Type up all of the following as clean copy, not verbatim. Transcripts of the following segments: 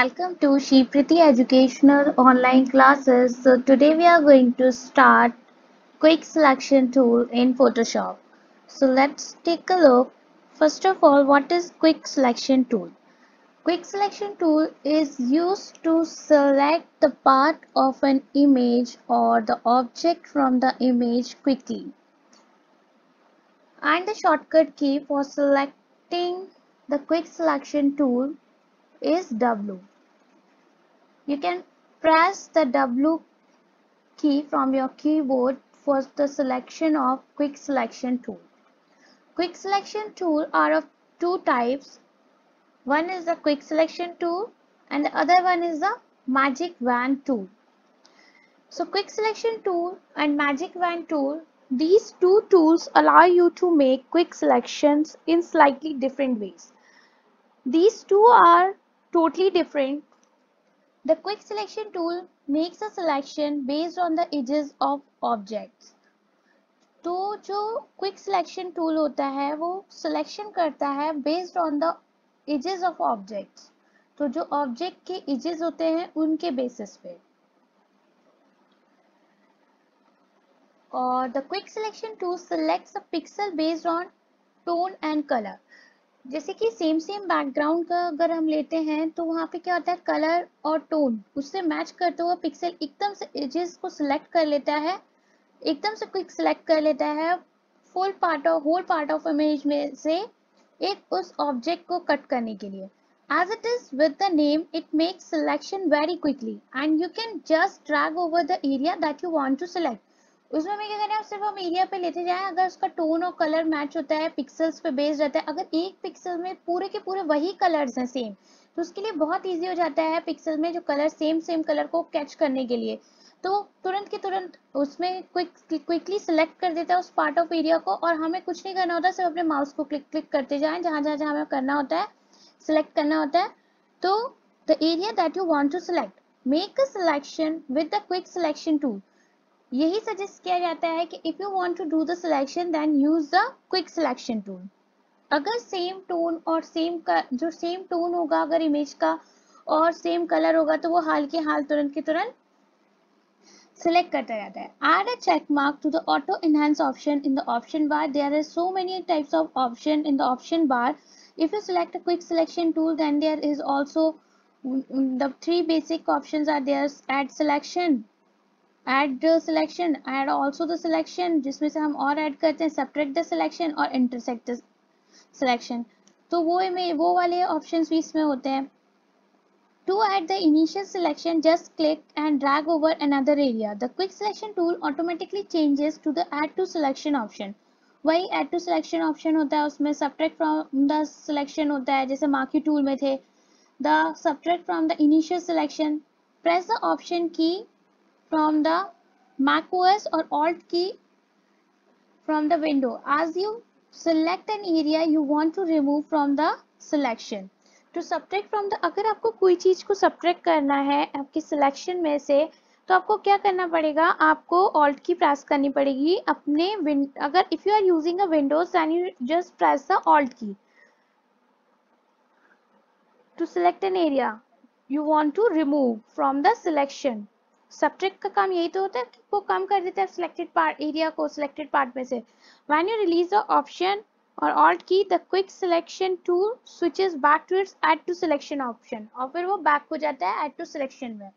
Welcome to Shripriti Educational Online Classes. So today we are going to start Quick Selection Tool in Photoshop. So let's take a look. First of all, what is Quick Selection Tool? Quick Selection Tool is used to select the part of an image or the object from the image quickly. And the shortcut key for selecting the Quick Selection Tool is W. You can press the W key from your keyboard for the selection of Quick Selection Tool. Quick Selection Tool are of two types. One is the Quick Selection Tool and the other one is the Magic Wand Tool. So Quick Selection Tool and Magic Wand Tool, these two tools allow you to make quick selections in slightly different ways. These two are totally different. The Quick Selection Tool makes a selection based on the edges of objects. तो जो Quick Selection Tool होता है वो selection करता है based on the edges of objects. तो जो object के edges होते हैं उनके basis पे. और the Quick Selection Tool selects a pixel based on tone and color. जैसे कि सेम बैकग्राउंड का अगर हम लेते हैं तो वहाँ पे क्या होता है, कलर और टोन उससे मैच करते हुए पिक्सल एकदम से एजेस को सिलेक्ट कर लेता है, एकदम से क्विक सिलेक्ट कर लेता है होल पार्ट ऑफ इमेज में से एक उस ऑब्जेक्ट को कट करने के लिए. As it is with the name, it makes selection very quickly and you can just drag over the area that you want to select. उसमें हमें क्या करना है, सिर्फ हम एरिया पे लेते जाएं. अगर उसका टोन और कलर मैच होता है, पिक्सल्स पे बेस्ड रहता है, अगर एक पिक्सल में पूरे के पूरे वही कलर्स हैं सेम, तो उसके लिए बहुत इजी हो जाता है पिक्सल में जो कलर सेम कलर को कैच करने के लिए. तो तुरंत के तुरंत उसमें क्विकली सिलेक्ट कर देता है उस पार्ट ऑफ एरिया को और हमें कुछ नहीं करना होता, सिर्फ अपने माउस को क्लिक करते जाएं जहाँ हमें करना होता है, सिलेक्ट करना होता है. तो the area that you want to select, make a selection with the quick selection tool. यही सजेस्ट किया जाता है कि if you want to do the selection then use the quick selection tool. अगर सेम टोन और जो same tone होगा अगर इमेज का और सेम कलर होगा तो वो हाल के हाल तुरंत के तुरंत सिलेक्ट करता जाता है. Add a check mark to the auto enhance option in the option bar. There are so many types of option in the option bar. If you select a quick selection tool, then there is also the three basic options are there. Add selection, add selection, add also the selection जिसमें से हम और add करते हैं, subtract the selection और intersect the selection. तो वो वाले ऑप्शंस भी इसमें होते हैं. To add the initial selection, just click and drag over another area. The quick selection tool automatically changes to the add to selection option. वही add to selection option होता है, उसमें subtract from the selection होता है जैसे marquee tool में थे. The subtract from the initial selection, press the option key from the macOS or alt key from the window as you select an area you want to remove from the selection. To subtract from the, अगर आपको कोई चीज को subtract करना है आपकी selection में से तो आपको क्या करना पड़ेगा, आपको alt की प्रेस करनी पड़ेगी अपने अगर if you are using a Windows then you just press the alt key to select an area you want to remove from the selection. Subtract का काम यही तो होता है कि वो कम कर देता है selected part एरिया को selected part में से. When you release the option और alt key, the quick selection tool switches back to its add to selection option और फिर वो back हो जाता है add to selection में.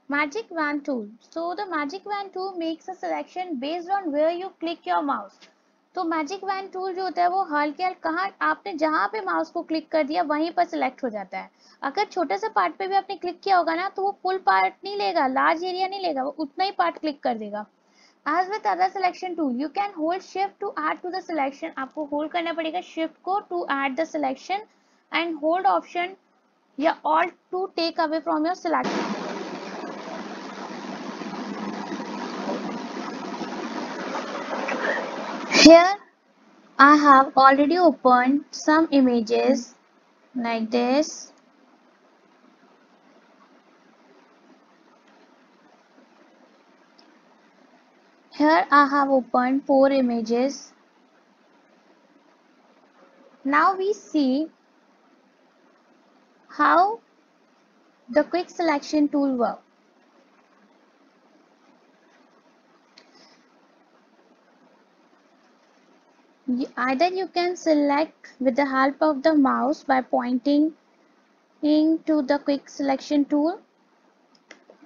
Magic Wand tool. So the Magic Wand tool makes a selection based on where you click your mouse. तो Magic Wand tool जो होता है वो हाल के हाल कहाँ आपने जहाँ पे माउस को क्लिक कर दिया वहीं पर सिलेक्ट हो जाता है. अगर छोटे से पार्ट पे भी आपने क्लिक किया होगा ना तो वो फुल पार्ट नहीं लेगा, लार्ज एरिया नहीं लेगा, वो उतना ही पार्ट क्लिक कर देगा. As with other selection tool, you can hold shift to add to the selection. आपको hold करना पड़ेगा shift को to add the selection and hold option या alt to take away from your selection. Here I have already opened some images like this. Here I have opened 4 images. Now we see how the quick selection tool works. Either you can select with the help of the mouse by pointing to the quick selection tool,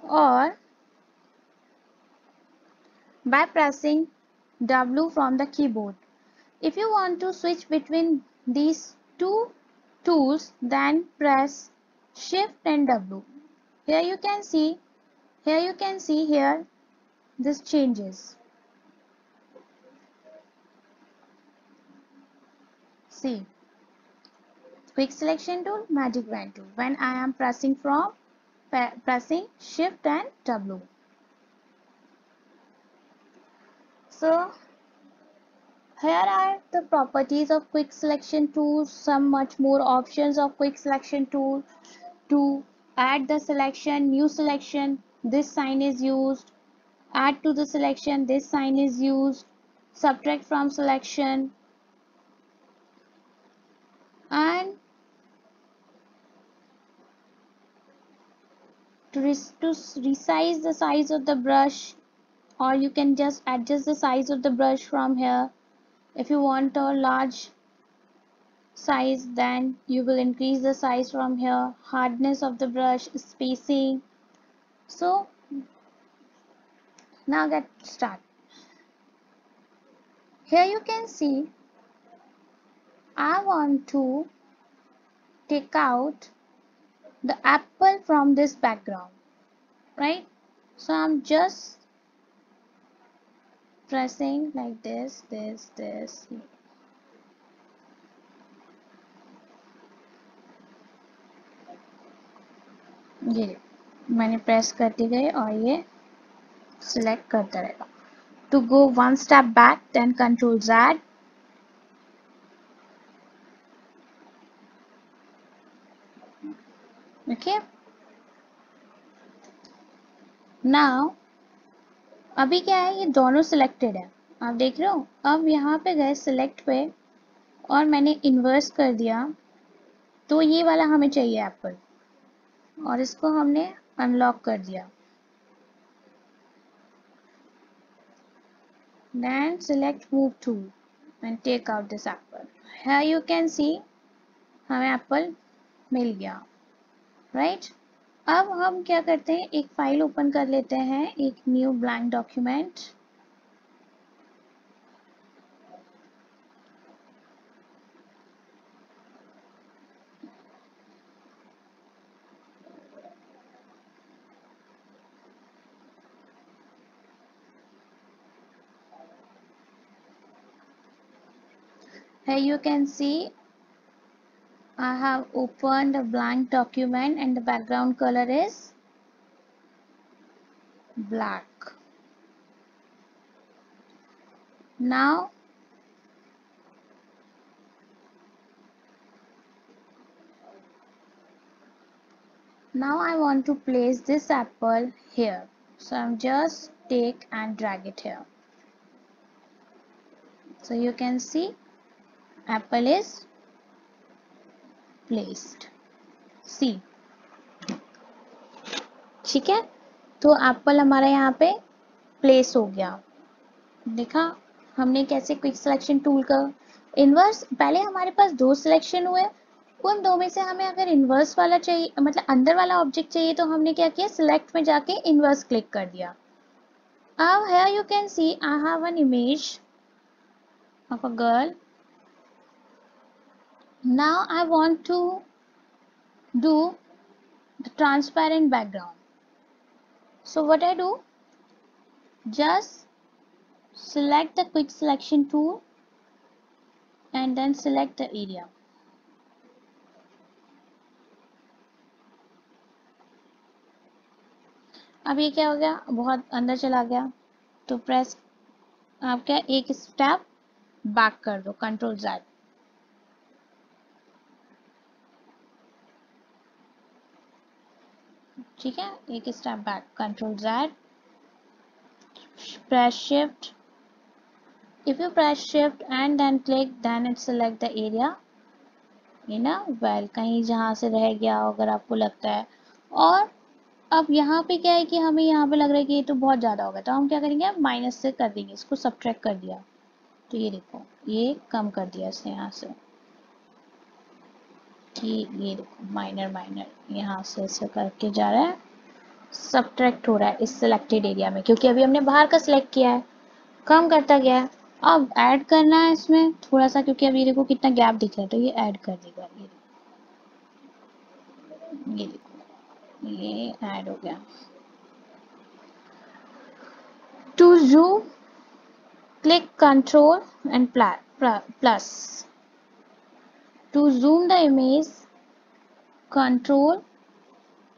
or by pressing W from the keyboard. If you want to switch between these two tools, then press Shift and W. Here you can see here this changes. See, quick selection tool, magic wand tool. When I am pressing Shift and W. So here are the properties of quick selection tool. Some much more options of quick selection tool. To add the selection, new selection, this sign is used. Add to the selection, this sign is used. Subtract from selection, and to resize the size of the brush, or you can just adjust the size of the brush from here. If you want a large size, then you will increase the size from here. Hardness of the brush, spacing. So now get started. Here you can see I want to take out the apple from this background, right? So I'm just pressing like this. ये मैंने press करती गई और ये select करता रहेगा. To go one step back, then Control Z. Okay. Now अभी क्या है, ये दोनों सिलेक्टेड है, आप देख रहे हो. अब यहाँ पे गए सिलेक्ट पे और मैंने इन्वर्स कर दिया, तो ये वाला हमें चाहिए एप्पल, और इसको हमने अनलॉक कर दिया. Then select move tool and take out this apple. Here you can see हमें एप्पल मिल गया, राइट. अब हम क्या करते हैं, एक फाइल ओपन कर लेते हैं, एक new blank document. Here you can see I have opened a blank document and the background color is black. Now I want to place this apple here. So I'm just take and drag it here. So you can see apple is placed. See, ठीक है, तो Apple हमारा यहाँ पे place हो गया. देखा हमने कैसे क्विक सिलेक्शन टूल का इन्वर्स. पहले हमारे पास दो सिलेक्शन हुए, उन दो में से हमें अगर इन्वर्स वाला चाहिए, मतलब अंदर वाला ऑब्जेक्ट चाहिए, तो हमने क्या किया, सिलेक्ट में जाके इन्वर्स क्लिक कर दिया. अब here you can see I have an image of a girl. Now I want to do the transparent background. So what I do, just select the quick selection tool and then select the area. अब ये क्या हो गया, बहुत अंदर चला गया, तो प्रेस आप क्या एक स्टेप बैक कर दो, कंट्रोल Z. ठीक है, एक step back, control Z, press shift. If you press shift and then click, then it select the area. ये ना वेल कहीं जहाँ से रह गया हो अगर आपको लगता है। और अब यहाँ पे क्या है कि हमें यहाँ पे लग रहा है कि ये तो बहुत ज़्यादा होगा, तो हम क्या करेंगे, माइनस से कर देंगे, इसको सब्ट्रैक्ट कर दिया, तो ये देखो ये कम कर दिया इसने यहाँ से, कि ये देखो माइनर माइनर यहाँ से ऐसे करके जा रहा है, सब्ट्रैक्ट हो रहा है इस सिलेक्टेड एरिया में, क्योंकि अभी हमने बाहर का सिलेक्ट किया है, कम करता गया है। अब ऐड करना है इसमें थोड़ा सा, क्योंकि अब ये देखो कितना गैप दिख रहा है, तो ये ऐड कर देगा, ये देखो ये ऐड हो गया। To zoom click Ctrl and plus. To zoom the image,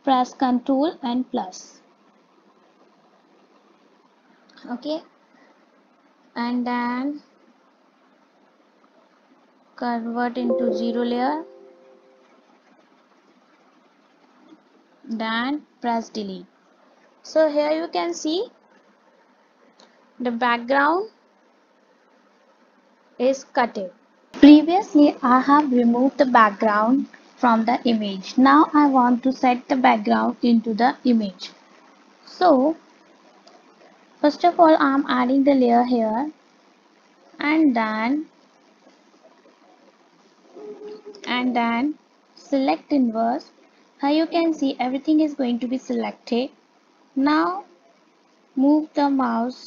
press Ctrl and plus. Okay, and then convert into zero layer. Then press delete. So here you can see the background is cutted. Previously I have removed the background from the image. Now I want to set the background into the image. So first of all I am adding the layer here, and then select inverse. Here you can see everything is going to be selected. Now move the mouse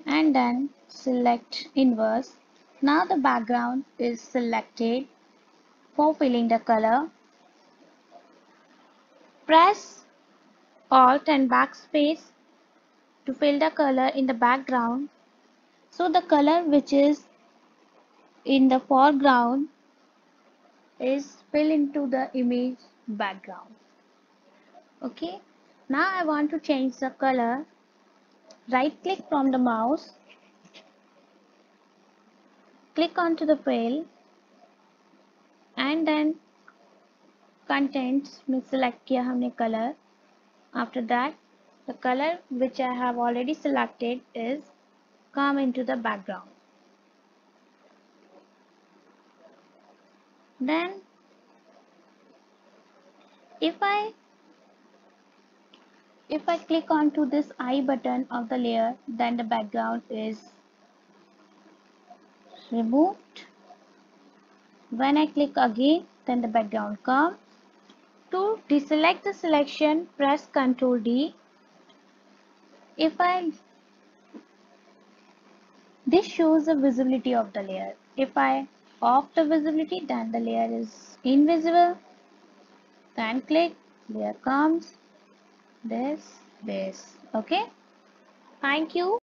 and then select inverse. Now the background is selected. For filling the color, press Alt and backspace to fill the color in the background. So the color which is in the foreground is filled into the image background. Okay, now I want to change the color. Right click from the mouse, click onto the file, and then contents में select किया हमने color. After that the color which I have already selected is come into the background. Then if I click onto this I button of the layer, then the background is removed. When I click again, then the background comes. To deselect the selection, press Ctrl D. This shows the visibility of the layer. If I off the visibility, then the layer is invisible. Then click, layer comes, this. Okay. Thank you.